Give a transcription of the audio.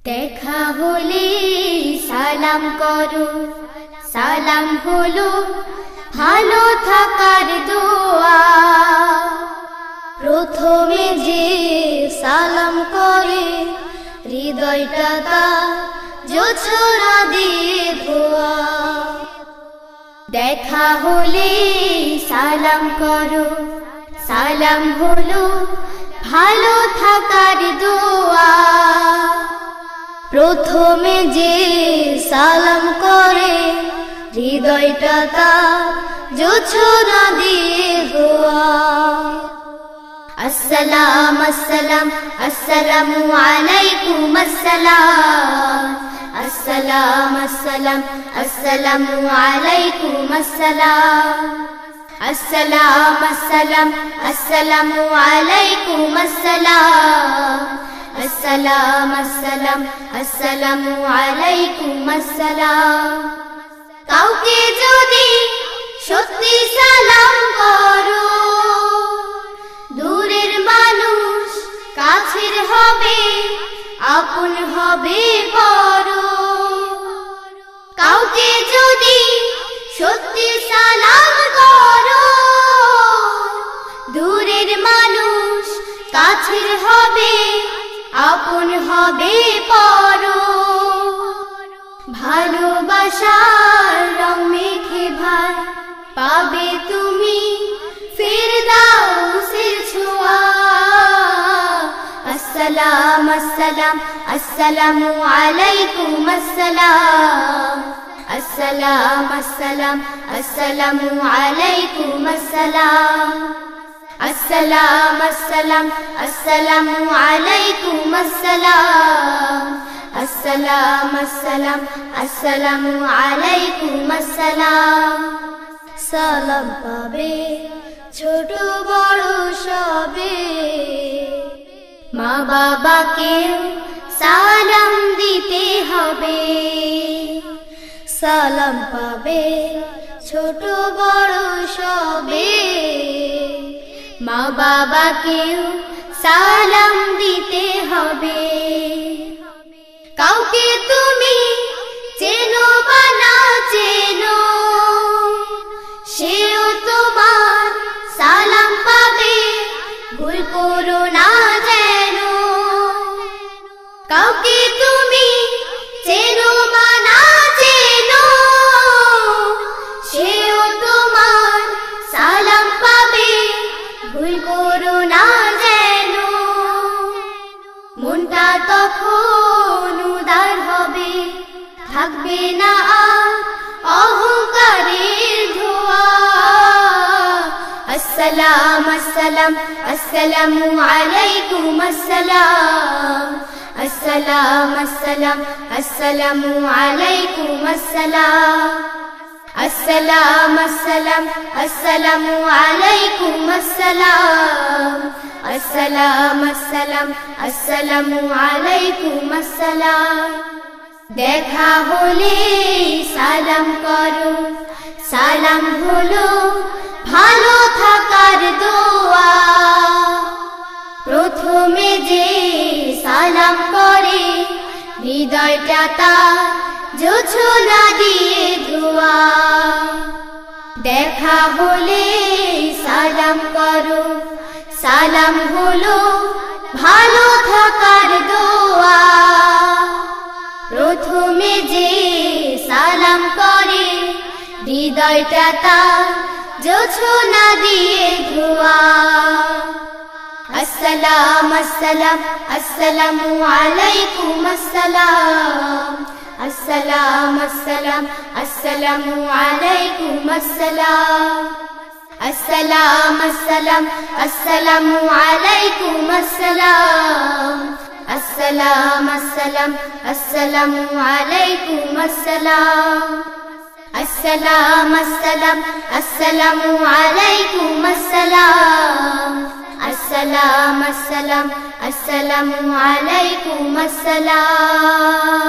দেখা হলে সালাম করো, সালাম হলো ভালো থাকার দোয়া। প্রথমে যে সালাম করে হৃদয়টা তার জোছনা দিয়ে ধোয়া। দেখা হলে সালাম করো, সালাম হলো ভালো থাকার দোয়া। প্রথমে যে সালাম করে হৃদয়টা তার জোছনা দিয়ে ধোয়া। আসসালাম আসসালাম আসসালামু আলাইকুম আসসালাম। আসসালাম আসসালাম আসসালামু আলাইকুম আসসালাম। আসসালাম আসসালাম আসসালামু আলাইকুম আসসালাম। আসসালাম আসসালাম আসসালামু আলাইকুম আসসালাম। কাউকে যদি সত্যি সালাম করো, দূরের মানুষ কাছের হবে, আপন হবে পরো। কাউকে যদি সত্যি সালাম করো, দূরের মানুষ কাছের হবে, আপন হবে পরো। ভালোবাসার রং মেখে ভাই পাবে তুমি ফিরদাউসের ছোঁয়া। আসসালাম আসসালাম আসসালামু আলাইকুম আসসালাম। আসসালাম আসসালাম আসসালামু আলাইকুম আসসালাম। আসসালাম আসসালাম আসসালামু আলাইকুম আসসালাম। আসসালাম আসসালাম আসসালামু আলাইকুম আসসালাম। সালাম পাবে ছোট বড় সবে, মা বাবাকে সালাম দিতে হবে। সালাম পাবে ছোট বড় সবে, মা বাবাকেও সালাম দিতে হবে। কাউকে তুমি চেনো বা না চেনো, সেও তোমার সালাম পাবে, ভুল করো না যেন। কাউকে তুমি চেনো বা না চেনো, সেও তোমার সালাম পাবে, ভুল করো না যেন। মনটা তখন উদার হবে, থাকবে না আর অহংকারের ধোঁয়া। আসসালাম আসসালাম আসসালামু আলাইকুম আসসালাম। আসসালাম আসসালাম আসসালামু আলাইকুম আসসালাম। আসসালাম আসসালাম আসসালামু আলাইকুম আসসালাম। আসসালাম আসসালাম আসসালামু আলাইকুম আসসালাম। দেখা হলে সালাম করো, সালাম হলো ভালো থাকার দোয়া। প্রথমে যে সালাম করে হৃদয়টা তার জোছনা দিয়ে ধোয়া। দেখা হলে সালাম করো, সালাম হলো ভালো থাকার দোয়া। প্রথমে যে সালাম করে হৃদয়টা তার জোছনা দিয়ে ধোয়া। আসসালাম আসসালাম আসসালামু আলাইকুম আসসালাম। আসসালাম আসসালাম আসসালামু আলাইকুম আসসালাম। আসসালাম আসসালাম আসসালামু আলাইকুম আসসালাম। আসসালাম আসসালাম আসসালামু আলাইকুম আসসালাম। আসসালাম আসসালাম আসসালামু আলাইকুম আসসালাম। আসসালাম আসসালাম আসসালামু আলাইকুম আসসালাম।